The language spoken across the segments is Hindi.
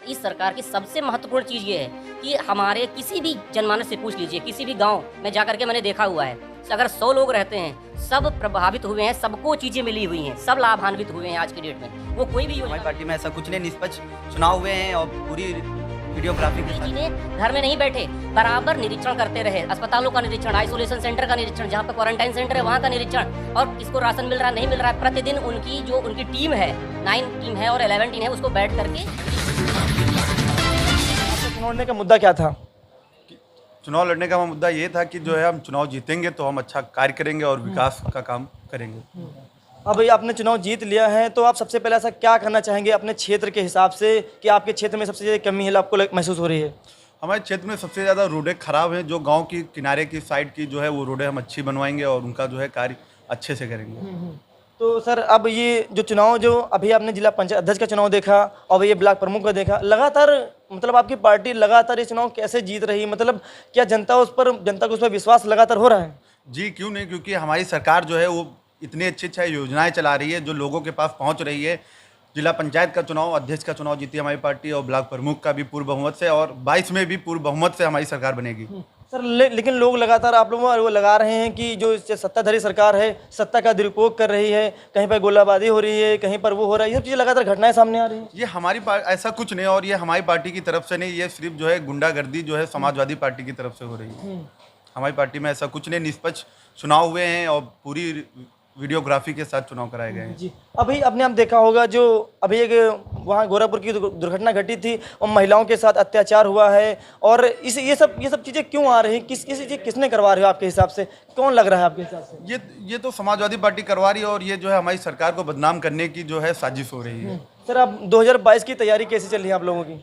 इस सरकार की सबसे महत्वपूर्ण चीज़ ये है कि हमारे किसी भी जनमानस से पूछ लीजिए, किसी भी गांव में जा करके मैंने देखा हुआ है, अगर 100 लोग रहते हैं, सब प्रभावित हुए हैं, सबको चीज़ें मिली हुई हैं, सब लाभान्वित हुए हैं आज की डेट में। वो कोई भी हमारी पार्टी में ऐसा कुछ नहीं, निष्पक्ष चुनाव हुए हैं और पूरी वीडियोग्राफी के साथ। ने घर में नहीं बैठे, बराबर निरीक्षण करते रहे, अस्पतालों का निरीक्षण, आइसोलेशन सेंटर का निरीक्षण, जहाँ पे क्वारंटाइन सेंटर है वहाँ का निरीक्षण, और किसको राशन मिल रहा है नहीं मिल रहा है, प्रतिदिन उनकी टीम है, 9 टीम है और 11 टीम है, उसको बैठ करके। चुनाव लड़ने का मुद्दा क्या था? चुनाव लड़ने का मुद्दा ये था कि जो है हम चुनाव जीतेंगे तो हम अच्छा कार्य करेंगे और विकास का काम करेंगे। अब ये आपने चुनाव जीत लिया है तो आप सबसे पहले ऐसा क्या करना चाहेंगे अपने क्षेत्र के हिसाब से कि आपके क्षेत्र में सबसे ज़्यादा कमी है आपको महसूस हो रही है? हमारे क्षेत्र में सबसे ज़्यादा रोडें खराब हैं, जो गांव की किनारे की साइड की जो है वो रोडें हम अच्छी बनवाएंगे और उनका जो है कार्य अच्छे से करेंगे। तो सर अब ये जो चुनाव जो अभी आपने जिला पंचायत अध्यक्ष का चुनाव देखा और ये ब्लॉक प्रमुख का देखा, लगातार मतलब आपकी पार्टी लगातार ये चुनाव कैसे जीत रही, मतलब क्या जनता को उस पर विश्वास लगातार हो रहा है? जी क्यों नहीं, क्योंकि हमारी सरकार जो है वो इतनी अच्छी अच्छी योजनाएं चला रही है जो लोगों के पास पहुंच रही है। जिला पंचायत का चुनाव, अध्यक्ष का चुनाव जीती हमारी पार्टी और ब्लॉक प्रमुख का भी पूर्ण बहुमत से, और 22 में भी पूर्ण बहुमत से हमारी सरकार बनेगी। सर लेकिन लोग लगातार आप लोगों वो लगा रहे हैं कि जो सत्ताधारी सरकार है सत्ता का दुरुपयोग कर रही है, कहीं पर गोलाबारी हो रही है, कहीं पर वो हो रहा है, ये सब चीज़ें लगातार घटनाएं सामने आ रही हैं। ये हमारी ऐसा कुछ नहीं, और ये हमारी पार्टी की तरफ से नहीं, ये सिर्फ जो है गुंडागर्दी जो है समाजवादी पार्टी की तरफ से हो रही है। हमारी पार्टी में ऐसा कुछ नहीं, निष्पक्ष चुनाव हुए हैं और पूरी वीडियोग्राफी के साथ चुनाव कराए गए हैं। जी अभी आपने आप देखा होगा जो अभी एक वहाँ गोरखपुर की दुर्घटना घटी थी और महिलाओं के साथ अत्याचार हुआ है, और ये सब चीज़ें क्यों आ रही हैं, किसने करवा रहे हो आपके हिसाब से, कौन लग रहा है आपके हिसाब से? ये तो समाजवादी पार्टी करवा रही है और ये जो है हमारी सरकार को बदनाम करने की जो है साजिश हो रही है। सर अब 2022 की तैयारी कैसी चल रही है आप लोगों की?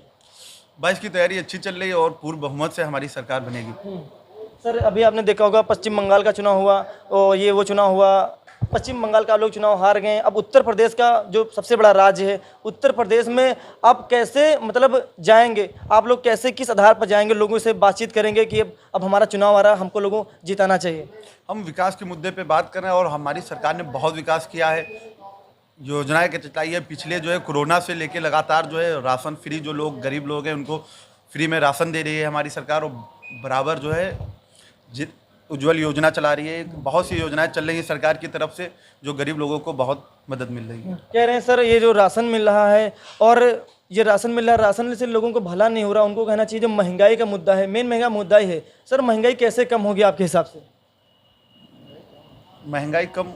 22 की तैयारी अच्छी चल रही है और पूर्ण बहुमत से हमारी सरकार बनेगी। सर अभी आपने देखा होगा पश्चिम बंगाल का चुनाव हुआ और वो चुनाव हुआ, पश्चिम बंगाल का लोग चुनाव हार गए। अब उत्तर प्रदेश का जो सबसे बड़ा राज्य है, उत्तर प्रदेश में आप कैसे मतलब जाएंगे, आप लोग कैसे किस आधार पर जाएंगे, लोगों से बातचीत करेंगे कि अब हमारा चुनाव आ रहा है, हमको लोगों को जिताना चाहिए? हम विकास के मुद्दे पे बात कर रहे हैं और हमारी सरकार ने बहुत विकास किया है, योजनाएं के चलाई है। पिछले जो है कोरोना से लेके लगातार जो है राशन फ्री, जो लोग गरीब लोग हैं उनको फ्री में राशन दे रही है हमारी सरकार, और बराबर जो है उज्ज्वल योजना चला रही है। बहुत सी योजनाएं चल रही हैं सरकार की तरफ से जो गरीब लोगों को बहुत मदद मिल रही है। कह रहे हैं सर ये जो राशन मिल रहा है और ये राशन मिल रहा है, राशन से लोगों को भला नहीं हो रहा, उनको कहना चाहिए जो महंगाई का मुद्दा है, मेन महंगा मुद्दा ही है। सर महंगाई कैसे कम होगी आपके हिसाब से? महंगाई कम,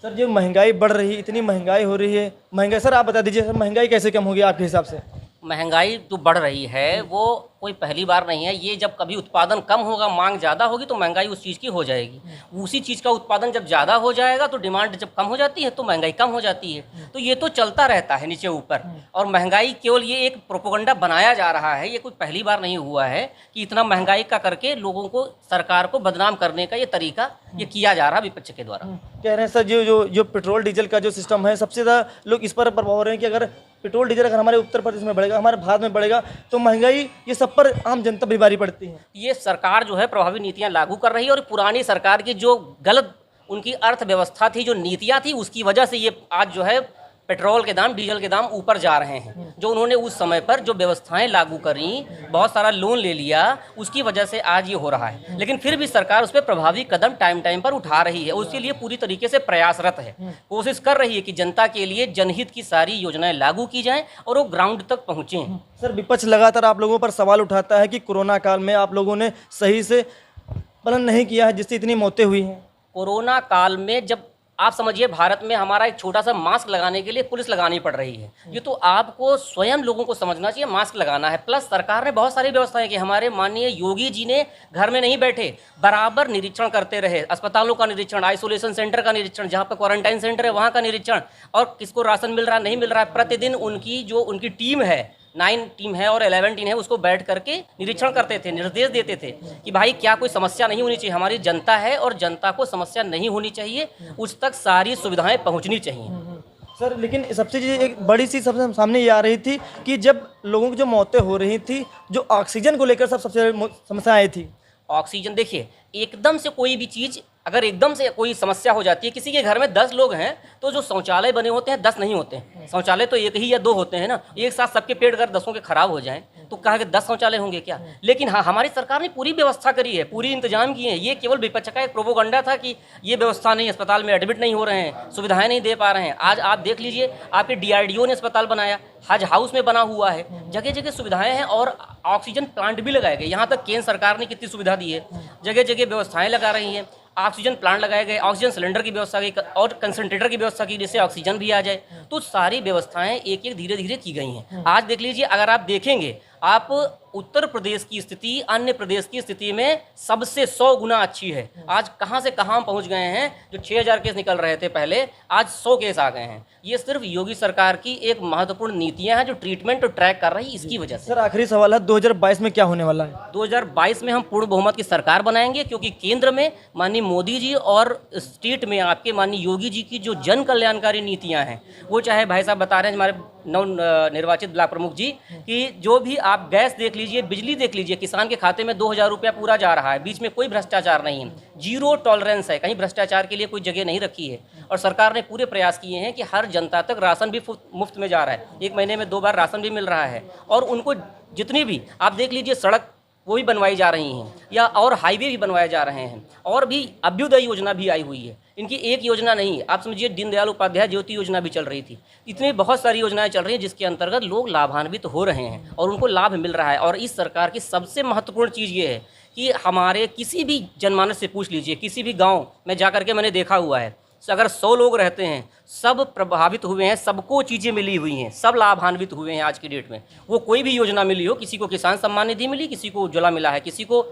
सर जो महंगाई बढ़ रही है, इतनी महंगाई हो रही है, महंगाई सर आप बता दीजिए सर महंगाई कैसे कम होगी आपके हिसाब से? महंगाई जो बढ़ रही है वो कोई पहली बार नहीं है, ये जब कभी उत्पादन कम होगा, मांग ज़्यादा होगी तो महंगाई उस चीज़ की हो जाएगी। उसी चीज़ का उत्पादन जब ज़्यादा हो जाएगा तो डिमांड जब कम हो जाती है तो महंगाई कम हो जाती है। तो ये तो चलता रहता है नीचे ऊपर, और महंगाई केवल ये एक प्रोपेगेंडा बनाया जा रहा है, ये कोई पहली बार नहीं हुआ है कि इतना महंगाई का करके लोगों को, सरकार को बदनाम करने का ये तरीका ये किया जा रहा है विपक्ष के द्वारा। कह रहे हैं सर जो पेट्रोल डीजल का जो सिस्टम है, सबसे ज़्यादा लोग इस पर प्रभाव हो रहे हैं कि अगर पेट्रोल डीजल अगर हमारे उत्तर प्रदेश में बढ़ेगा, हमारे भारत में बढ़ेगा तो महंगाई ये सब पर आम जनता भी भारी पड़ती है। ये सरकार जो है प्रभावी नीतियां लागू कर रही है, और पुरानी सरकार की जो गलत उनकी अर्थव्यवस्था थी, जो नीतियां थी, उसकी वजह से ये आज जो है पेट्रोल के दाम, डीजल के दाम ऊपर जा रहे हैं। जो उन्होंने उस समय पर जो व्यवस्थाएं लागू करी, बहुत सारा लोन ले लिया, उसकी वजह से आज ये हो रहा है। लेकिन फिर भी सरकार उस पर प्रभावी कदम टाइम पर उठा रही है, उसके लिए पूरी तरीके से प्रयासरत है, कोशिश कर रही है कि जनता के लिए जनहित की सारी योजनाएं लागू की जाएं और वो ग्राउंड तक पहुँचें। सर विपक्ष लगातार आप लोगों पर सवाल उठाता है कि कोरोना काल में आप लोगों ने सही से पालन नहीं किया है, जिससे इतनी मौतें हुई हैं। कोरोना काल में जब आप समझिए भारत में हमारा एक छोटा सा मास्क लगाने के लिए पुलिस लगानी पड़ रही है, ये तो आपको स्वयं लोगों को समझना चाहिए मास्क लगाना है। प्लस सरकार ने बहुत सारी व्यवस्थाएं की, हमारे माननीय योगी जी ने घर में नहीं बैठे, बराबर निरीक्षण करते रहे, अस्पतालों का निरीक्षण, आइसोलेशन सेंटर का निरीक्षण, जहाँ पर क्वारंटाइन सेंटर है वहाँ का निरीक्षण, और किसको राशन मिल रहा है नहीं मिल रहा है, प्रतिदिन उनकी टीम है, 9 टीम है और 11 टीम है, उसको बैठ करके निरीक्षण करते थे, निर्देश देते थे कि भाई क्या कोई समस्या नहीं होनी चाहिए, हमारी जनता है और जनता को समस्या नहीं होनी चाहिए, उस तक सारी सुविधाएं पहुंचनी चाहिए। सर लेकिन सबसे चीज़ एक बड़ी सी सबसे सामने ये आ रही थी कि जब लोगों की जो मौतें हो रही थी, जो ऑक्सीजन को लेकर सबसे समस्या आई थी। ऑक्सीजन देखिए, एकदम से कोई भी चीज़ अगर एकदम से कोई समस्या हो जाती है, किसी के घर में 10 लोग हैं तो जो शौचालय बने होते हैं 10 नहीं होते हैं। शौचालय तो एक ही या 2 होते हैं ना, एक साथ सबके पेट अगर 10 के खराब हो जाएं तो कहा कि 10 शौचालय होंगे क्या। लेकिन हाँ, हमारी सरकार ने पूरी व्यवस्था करी है, पूरी इंतजाम किए हैं। ये केवल विपक्ष का एक प्रोपोगंडा था कि ये व्यवस्था नहीं, अस्पताल में एडमिट नहीं हो रहे हैं, सुविधाएं नहीं दे पा रहे हैं। आज आप देख लीजिए, आपके DRDO ने अस्पताल बनाया, हज हाउस में बना हुआ है, जगह जगह सुविधाएं हैं और ऑक्सीजन प्लांट भी लगाए गए। यहाँ तक केंद्र सरकार ने कितनी सुविधा दी है, जगह जगह व्यवस्थाएं लगा रही हैं। ऑक्सीजन प्लांट लगाए गए, ऑक्सीजन सिलेंडर की व्यवस्था की और कंसंट्रेटर की व्यवस्था की, जिससे ऑक्सीजन भी आ जाए। तो सारी व्यवस्थाएं एक एक धीरे धीरे की गई हैं। आज देख लीजिए, अगर आप देखेंगे, आप उत्तर प्रदेश की स्थिति अन्य प्रदेश की स्थिति में सबसे 100 गुना अच्छी है। आज कहाँ से कहाँ हम पहुँच गए हैं, जो 6000 केस निकल रहे थे पहले, आज 100 केस आ गए हैं। ये सिर्फ योगी सरकार की एक महत्वपूर्ण नीतियां हैं जो ट्रीटमेंट और ट्रैक कर रही है, इसकी वजह से। सर आखिरी सवाल है, 2022 में क्या होने वाला है? 2022 में हम पूर्ण बहुमत की सरकार बनाएंगे, क्योंकि केंद्र में माननीय मोदी जी और स्टेट में आपके माननीय योगी जी की जो जन कल्याणकारी नीतियां हैं, वो चाहे भाई साहब बता रहे हैं हमारे नव निर्वाचित ब्लॉक प्रमुख जी कि जो भी आप गैस देख लीजिए, बिजली देख लीजिए, किसान के खाते में 2000 रुपया पूरा जा रहा है, बीच में कोई भ्रष्टाचार नहीं है, 0 टॉलरेंस है, कहीं भ्रष्टाचार के लिए कोई जगह नहीं रखी है। और सरकार ने पूरे प्रयास किए हैं कि हर जनता तक राशन भी मुफ्त में जा रहा है, 1 महीने में 2 बार राशन भी मिल रहा है। और उनको जितनी भी आप देख लीजिए, सड़क वो भी बनवाई जा रही हैं, या और हाईवे भी बनवाए जा रहे हैं, और भी अभ्युदय योजना भी आई हुई है। इनकी एक योजना नहीं है, आप समझिए दीनदयाल उपाध्याय ज्योति योजना भी चल रही थी। इतनी बहुत सारी योजनाएं चल रही हैं जिसके अंतर्गत लोग लाभान्वित हो रहे हैं और उनको लाभ मिल रहा है। और इस सरकार की सबसे महत्वपूर्ण चीज़ ये है कि हमारे किसी भी जनमानस से पूछ लीजिए, किसी भी गाँव में जा करके मैंने देखा हुआ है, अगर 100 लोग रहते हैं, सब प्रभावित हुए हैं, सबको चीज़ें मिली हुई हैं, सब लाभान्वित हुए हैं आज की डेट में। वो कोई भी योजना मिली हो, किसी को किसान सम्मान निधि मिली, किसी को उज्ज्वला मिला है, किसी को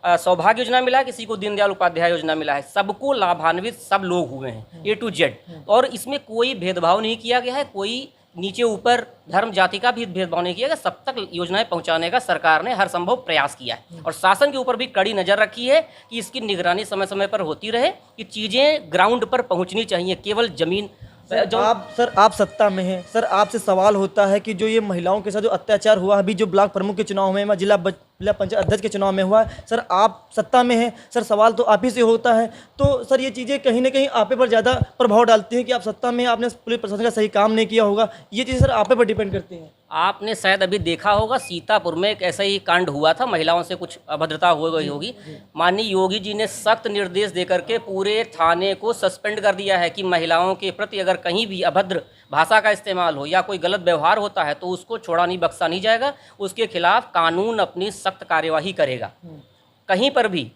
सौभाग्य योजना मिला है, किसी को दीनदयाल उपाध्याय योजना मिला है, सबको लाभान्वित सब लोग हुए हैं, A to Z। और इसमें कोई भेदभाव नहीं किया गया है, कोई नीचे ऊपर धर्म जाति का भी भेदभाव नहीं किया गया। सब तक योजनाएं पहुंचाने का सरकार ने हर संभव प्रयास किया है और शासन के ऊपर भी कड़ी नज़र रखी है कि इसकी निगरानी समय समय पर होती रहे, कि चीज़ें ग्राउंड पर पहुंचनी चाहिए, केवल जमीन जो आप सत्ता में हैं सर, आपसे सवाल होता है कि जो ये महिलाओं के साथ जो अत्याचार हुआ, अभी जो ब्लॉक प्रमुख के चुनाव में, जिला पंचायत अध्यक्ष के चुनाव में हुआ है, सर आप सत्ता में हैं, सर सवाल तो आप ही से होता है। तो सर ये चीज़ें कहीं ना कहीं आप पर ज़्यादा प्रभाव डालती हैं कि आप सत्ता में, आपने पुलिस प्रशासन का सही काम नहीं किया होगा, ये चीज़ें सर आप पर डिपेंड करती हैं। आपने शायद अभी देखा होगा, सीतापुर में एक ऐसा ही कांड हुआ था, महिलाओं से कुछ अभद्रता हो गई होगी। माननीय योगी जी ने सख्त निर्देश देकर के पूरे थाने को सस्पेंड कर दिया है कि महिलाओं के प्रति अगर कहीं भी अभद्र भाषा का इस्तेमाल हो या कोई गलत व्यवहार होता है तो उसको छोड़ा नहीं बख्शा नहीं जाएगा, उसके खिलाफ कानून अपनी सख्त कार्यवाही करेगा। कहीं पर भी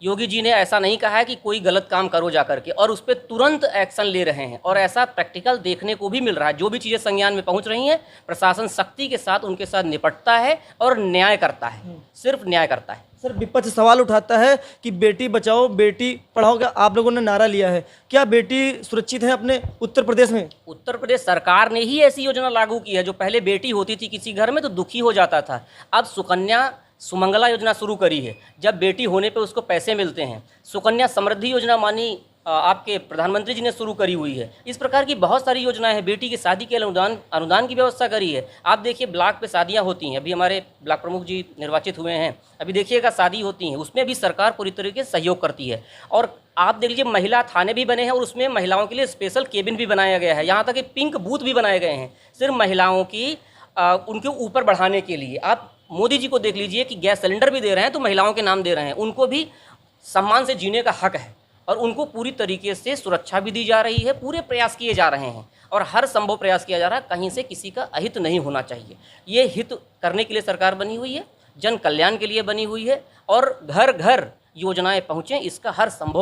योगी जी ने ऐसा नहीं कहा है कि कोई गलत काम करो जा करके, और उस पर तुरंत एक्शन ले रहे हैं और ऐसा प्रैक्टिकल देखने को भी मिल रहा है। जो भी चीज़ें संज्ञान में पहुंच रही हैं, प्रशासन सख्ती के साथ उनके साथ निपटता है और न्याय करता है, सिर्फ न्याय करता है। सर विपक्ष सवाल उठाता है कि बेटी बचाओ बेटी पढ़ाओ का आप लोगों ने नारा लिया है, क्या बेटी सुरक्षित है अपने उत्तर प्रदेश में? उत्तर प्रदेश सरकार ने ही ऐसी योजना लागू की है। जो पहले बेटी होती थी किसी घर में तो दुखी हो जाता था, अब सुकन्या सुमंगला योजना शुरू करी है, जब बेटी होने पे उसको पैसे मिलते हैं। सुकन्या समृद्धि योजना मानी आपके प्रधानमंत्री जी ने शुरू करी हुई है। इस प्रकार की बहुत सारी योजनाएं हैं। बेटी की शादी के अनुदान की व्यवस्था करी है। आप देखिए ब्लॉक पे शादियां होती हैं, अभी हमारे ब्लॉक प्रमुख जी निर्वाचित हुए हैं, अभी देखिएगा शादी होती हैं, उसमें भी सरकार पूरी तरीके से सहयोग करती है। और आप देख लीजिए महिला थाने भी बने हैं और उसमें महिलाओं के लिए स्पेशल केबिन भी बनाया गया है, यहाँ तक कि पिंक बूथ भी बनाए गए हैं सिर्फ महिलाओं की उनके ऊपर बढ़ाने के लिए। आप मोदी जी को देख लीजिए कि गैस सिलेंडर भी दे रहे हैं तो महिलाओं के नाम दे रहे हैं, उनको भी सम्मान से जीने का हक है और उनको पूरी तरीके से सुरक्षा भी दी जा रही है। पूरे प्रयास किए जा रहे हैं और हर संभव प्रयास किया जा रहा है, कहीं से किसी का अहित नहीं होना चाहिए। ये हित करने के लिए सरकार बनी हुई है, जन कल्याण के लिए बनी हुई है और घर घर योजनाएं पहुँचें, इसका हर संभव